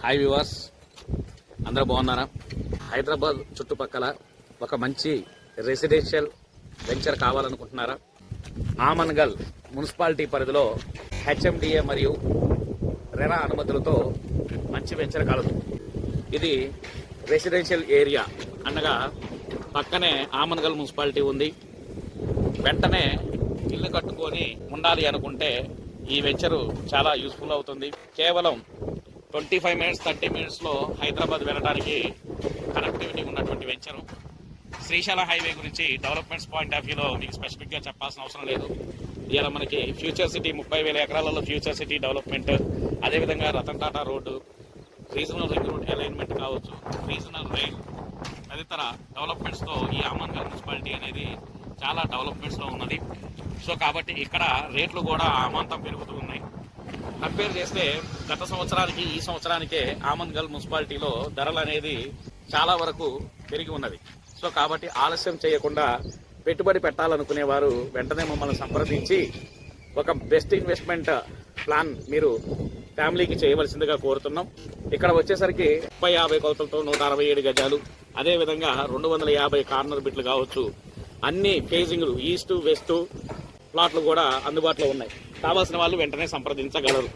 Hi viewers, అందరూ బాగున్నారా? హైదరాబాద్ చుట్టుపక్కల ఒక మంచి రెసిడెన్షియల్ వెంచర్ కావాలనుకుంటున్నారా? ఆమన్గల్ మున్సిపాలిటీ పరిధిలో హెచ్ఎండిఏ మరియు రెరా అనుమతులతో మంచి వెంచర్ కలదు. ఇది రెసిడెన్షియల్ ఏరియా అనగా పక్కనే ఆమన్గల్ మున్సిపాలిటీ ఉంది. వెంటనే ఇల్లు కట్టుకొని ఉండాలి అనుకుంటే ఈ వెంచరు చాలా యూస్ఫుల్ అవుతుంది. కేవలం 25 మినిట్స్ 30 మినిట్స్లో హైదరాబాద్ వెళ్ళడానికి కనెక్టివిటీ ఉన్నటువంటి వెంచరు. శ్రీశైలం హైవే గురించి డెవలప్మెంట్స్ పాయింట్ ఆఫ్ వ్యూలో మీకు స్పెసిఫిక్గా చెప్పాల్సిన అవసరం లేదు. ఇలా మనకి ఫ్యూచర్ సిటీ 30,000 ఎకరాలలో ఫ్యూచర్ సిటీ డెవలప్మెంట్, అదేవిధంగా Ratan Tata road, regional ring road alignment కావచ్చు, రీజనల్ రైల్ తదితర డెవలప్మెంట్స్తో ఈ ఆమన్గల్ మున్సిపాలిటీ అనేది చాలా డెవలప్మెంట్స్లో ఉన్నది. సో కాబట్టి ఇక్కడ రేట్లు కూడా అమాంతం పెరుగుతూ ఉన్నాయి. కంపేర్ చేస్తే గత సంవత్సరానికి ఈ సంవత్సరానికే ఆమన్గల్ మున్సిపాలిటీలో ధరలు అనేది చాలా వరకు పెరిగి ఉన్నది. సో కాబట్టి ఆలస్యం చేయకుండా పెట్టుబడి పెట్టాలనుకునే వారు వెంటనే మమ్మల్ని సంప్రదించి ఒక బెస్ట్ ఇన్వెస్ట్మెంట్ ప్లాన్ మీరు ఫ్యామిలీకి చేయవలసిందిగా కోరుతున్నాం. ఇక్కడ వచ్చేసరికి 30-50 కొలతలతో 167 గజాలు, అదేవిధంగా 250 కార్నర్ బిట్లు కావచ్చు, అన్ని ఫేజింగ్లు ఈస్ట్ వెస్ట్ ప్లాట్లు కూడా అందుబాటులో ఉన్నాయి. కావాల్సిన వాళ్ళు వెంటనే సంప్రదించగలరు.